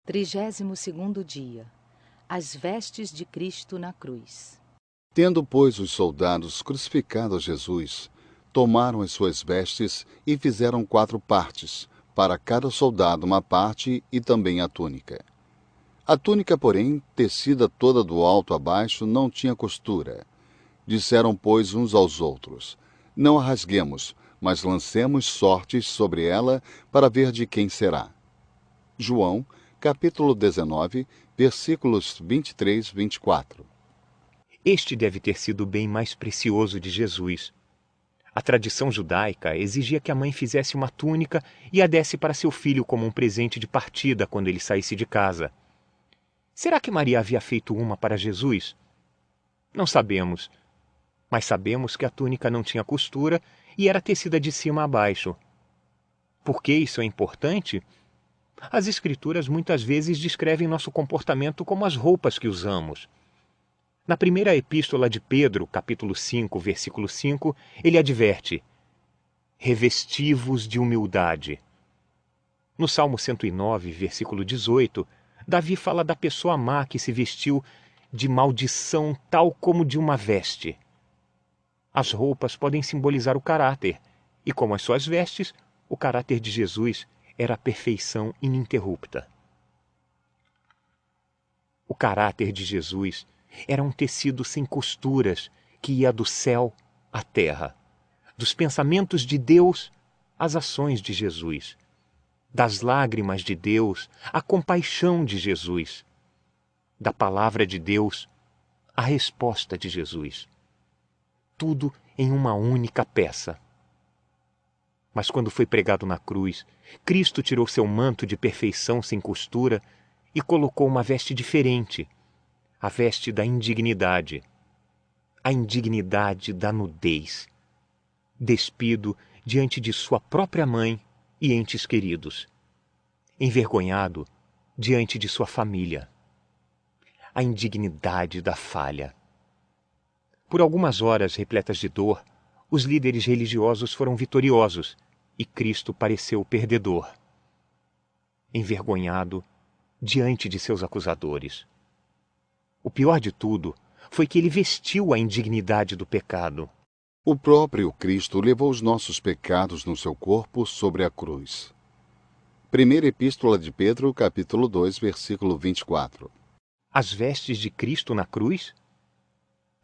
32º dia. As vestes de Cristo na cruz. Tendo, pois, os soldados crucificado a Jesus, tomaram as suas vestes e fizeram 4 partes, para cada soldado uma parte e também a túnica. A túnica, porém, tecida toda do alto a baixo, não tinha costura. Disseram, pois, uns aos outros: Não a rasguemos, mas lancemos sortes sobre ela para ver de quem será. João, capítulo 19, versículos 23 e 24. Este deve ter sido o bem mais precioso de Jesus. A tradição judaica exigia que a mãe fizesse uma túnica e a desse para seu filho como um presente de partida quando ele saísse de casa. Será que Maria havia feito uma para Jesus? Não sabemos, mas sabemos que a túnica não tinha costura e era tecida de cima a baixo. Por que isso é importante? As Escrituras muitas vezes descrevem nosso comportamento como as roupas que usamos. Na primeira epístola de Pedro, capítulo 5, versículo 5, ele adverte: revesti-vos de humildade. No Salmo 109, versículo 18, Davi fala da pessoa má que se vestiu de maldição tal como de uma veste. As roupas podem simbolizar o caráter, e como as suas vestes, o caráter de Jesus era a perfeição ininterrupta. O caráter de Jesus era um tecido sem costuras que ia do céu à terra, dos pensamentos de Deus às ações de Jesus, das lágrimas de Deus à compaixão de Jesus, da palavra de Deus à resposta de Jesus. Tudo em uma única peça. Mas quando foi pregado na cruz, Cristo tirou seu manto de perfeição sem costura e colocou uma veste diferente, a veste da indignidade, a indignidade da nudez, despido diante de sua própria mãe e entes queridos, envergonhado diante de sua família, a indignidade da falha. Por algumas horas repletas de dor, os líderes religiosos foram vitoriosos e Cristo pareceu perdedor, envergonhado diante de seus acusadores. O pior de tudo foi que ele vestiu a indignidade do pecado. O próprio Cristo levou os nossos pecados no seu corpo sobre a cruz. Primeira Epístola de Pedro, capítulo 2, versículo 24. As vestes de Cristo na cruz?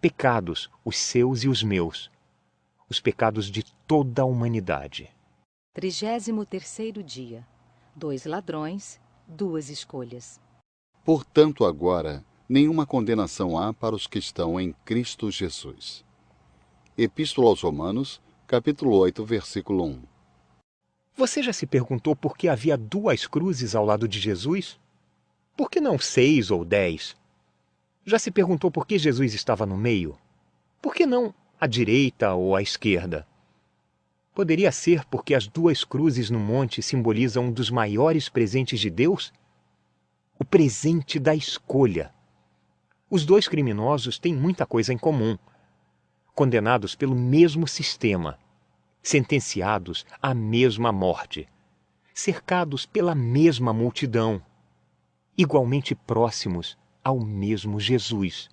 Pecados, os seus e os meus. Os pecados de toda a humanidade. 33º dia. 2 ladrões, 2 escolhas. Portanto, agora, nenhuma condenação há para os que estão em Cristo Jesus. Epístola aos Romanos, capítulo 8, versículo 1. Você já se perguntou por que havia 2 cruzes ao lado de Jesus? Por que não 6 ou 10? Já se perguntou por que Jesus estava no meio? Por que não à direita ou à esquerda? Poderia ser porque as 2 cruzes no monte simbolizam um dos maiores presentes de Deus? O presente da escolha. Os 2 criminosos têm muita coisa em comum. Condenados pelo mesmo sistema, sentenciados à mesma morte, cercados pela mesma multidão, igualmente próximos ao mesmo Jesus.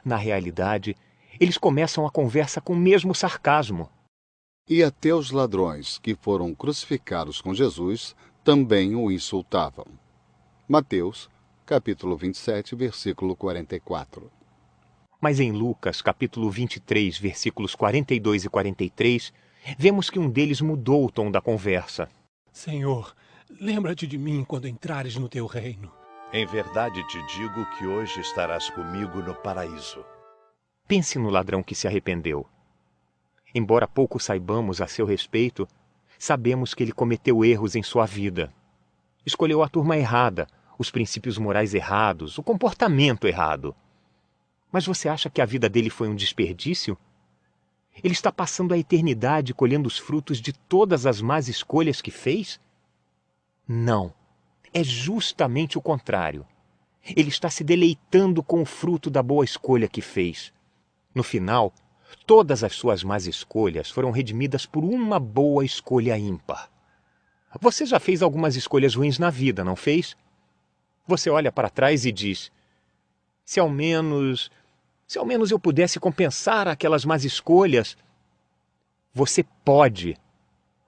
Na realidade, eles começam a conversa com o mesmo sarcasmo. E até os ladrões que foram crucificados com Jesus também o insultavam. Mateus, capítulo 27, versículo 44. Mas em Lucas, capítulo 23, versículos 42 e 43, vemos que um deles mudou o tom da conversa. Senhor, lembra-te de mim quando entrares no teu reino. Em verdade te digo que hoje estarás comigo no paraíso. Pense no ladrão que se arrependeu. Embora pouco saibamos a seu respeito, sabemos que ele cometeu erros em sua vida. Escolheu a turma errada, os princípios morais errados, o comportamento errado. Mas você acha que a vida dele foi um desperdício? Ele está passando a eternidade colhendo os frutos de todas as más escolhas que fez? Não. É justamente o contrário. Ele está se deleitando com o fruto da boa escolha que fez. No final, todas as suas más escolhas foram redimidas por uma boa escolha ímpar. Você já fez algumas escolhas ruins na vida, não fez? Você olha para trás e diz: se ao menos eu pudesse compensar aquelas más escolhas. Você pode.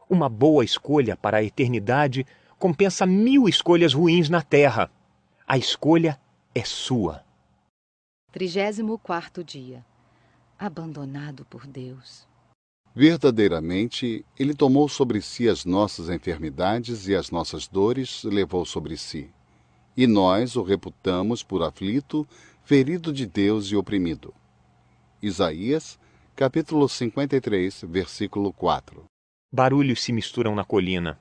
Uma boa escolha para a eternidade compensa 1000 escolhas ruins na terra. A escolha é sua. 34º dia. Abandonado por Deus. Verdadeiramente, ele tomou sobre si as nossas enfermidades e as nossas dores levou sobre si. E nós o reputamos por aflito, ferido de Deus e oprimido. Isaías, capítulo 53, versículo 4. Barulhos se misturam na colina.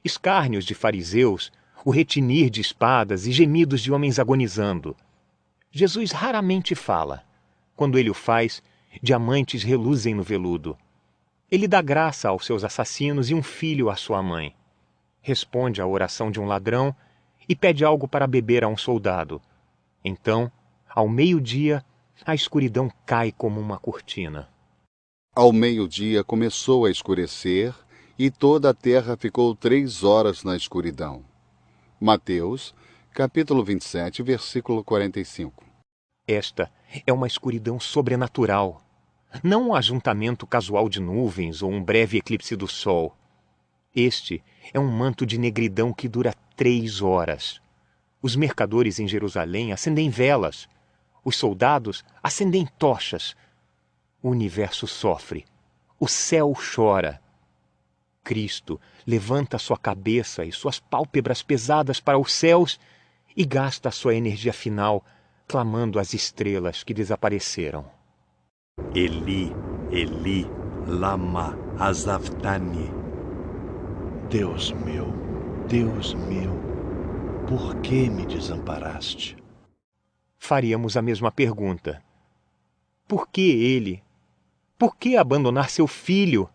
Escárnios de fariseus, o retinir de espadas e gemidos de homens agonizando. Jesus raramente fala. Quando ele o faz, diamantes reluzem no veludo. Ele dá graça aos seus assassinos e um filho à sua mãe. Responde à oração de um ladrão e pede algo para beber a um soldado. Então, ao meio-dia, a escuridão cai como uma cortina. Ao meio-dia começou a escurecer e toda a terra ficou 3 horas na escuridão. Mateus, capítulo 27, versículo 45. Esta é uma escuridão sobrenatural. Não um ajuntamento casual de nuvens ou um breve eclipse do sol. Este é um manto de negridão que dura 3 horas. Os mercadores em Jerusalém acendem velas. Os soldados acendem tochas. O universo sofre. O céu chora. Cristo levanta sua cabeça e suas pálpebras pesadas para os céus e gasta a sua energia final clamando às estrelas que desapareceram. Eli, Eli, lama azavtani. Deus meu, por que me desamparaste? Faríamos a mesma pergunta. Por que ele? Por que abandonar seu filho?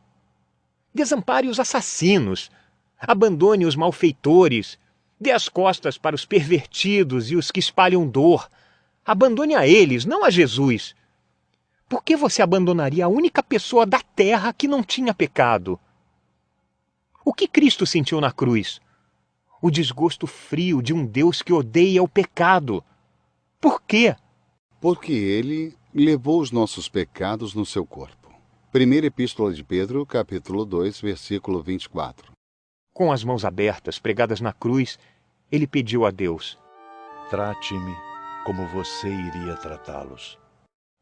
Desampare os assassinos. Abandone os malfeitores. Dê as costas para os pervertidos e os que espalham dor. Abandone a eles, não a Jesus. Por que você abandonaria a única pessoa da terra que não tinha pecado? O que Cristo sentiu na cruz? O desgosto frio de um Deus que odeia o pecado. Por quê? Porque ele levou os nossos pecados no seu corpo. Primeira Epístola de Pedro, capítulo 2, versículo 24. Com as mãos abertas, pregadas na cruz, ele pediu a Deus. Trate-me como você iria tratá-los.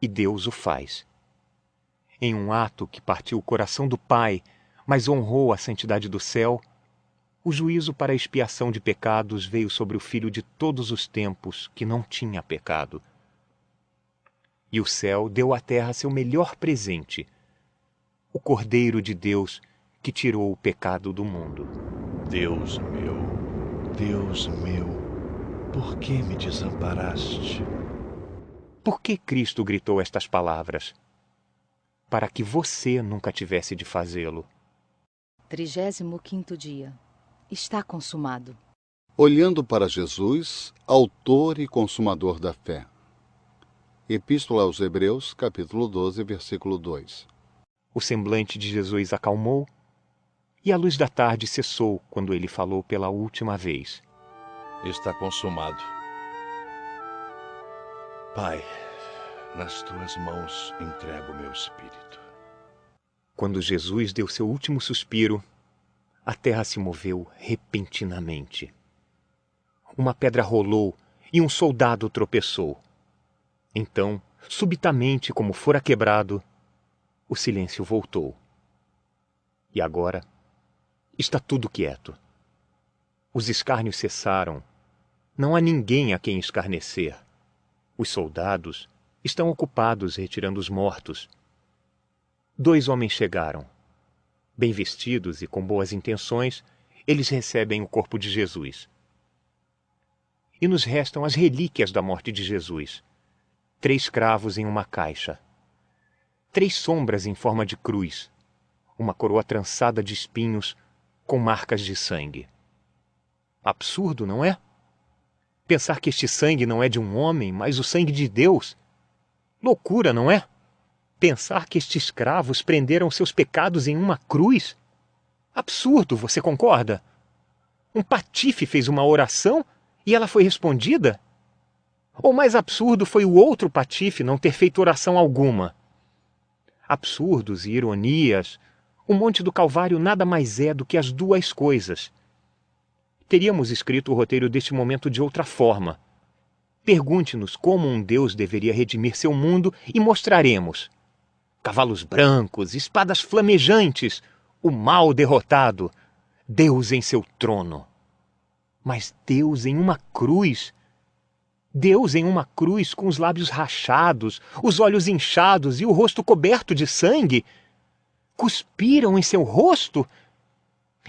E Deus o faz. Em um ato que partiu o coração do Pai, mas honrou a santidade do céu, o juízo para a expiação de pecados veio sobre o Filho de todos os tempos, que não tinha pecado. E o céu deu à terra seu melhor presente, o Cordeiro de Deus, que tirou o pecado do mundo. Deus meu, por que me desamparaste? Por que Cristo gritou estas palavras? Para que você nunca tivesse de fazê-lo. 35º dia. Está consumado. Olhando para Jesus, autor e consumador da fé. Epístola aos Hebreus, capítulo 12, versículo 2. O semblante de Jesus acalmou e a luz da tarde cessou quando ele falou pela última vez. Está consumado. Pai, nas tuas mãos entrego meu espírito. Quando Jesus deu seu último suspiro, a terra se moveu repentinamente. Uma pedra rolou e um soldado tropeçou. Então, subitamente, como fora quebrado, o silêncio voltou. E agora, está tudo quieto. Os escárnios cessaram. Não há ninguém a quem escarnecer. Os soldados estão ocupados retirando os mortos. 2 homens chegaram. Bem vestidos e com boas intenções, eles recebem o corpo de Jesus. E nos restam as relíquias da morte de Jesus. 3 cravos em uma caixa. 3 sombras em forma de cruz. Uma coroa trançada de espinhos com marcas de sangue. Absurdo, não é? Pensar que este sangue não é de um homem, mas o sangue de Deus. Loucura, não é? Pensar que estes cravos prenderam seus pecados em uma cruz? Absurdo, você concorda? Um patife fez uma oração E ela foi respondida? Ou mais absurdo foi o outro patife não ter feito oração alguma? Absurdos e ironias, o Monte do Calvário nada mais é do que as duas coisas. Teríamos escrito o roteiro deste momento de outra forma. Pergunte-nos como um Deus deveria redimir seu mundo e mostraremos. Cavalos brancos, espadas flamejantes, o mal derrotado, Deus em seu trono. Mas Deus em uma cruz. Deus em uma cruz com os lábios rachados, os olhos inchados e o rosto coberto de sangue. Cuspiram em seu rosto?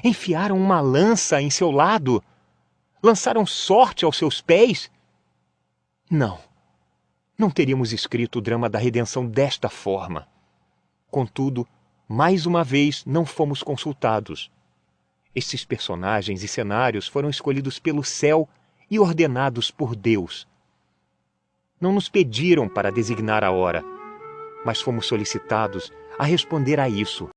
Enfiaram uma lança em seu lado? Lançaram sorte aos seus pés? Não teríamos escrito o drama da redenção desta forma. Contudo, mais uma vez não fomos consultados. Estes personagens e cenários foram escolhidos pelo céu e ordenados por Deus. Não nos pediram para designar a hora, mas fomos solicitados a responder a isso.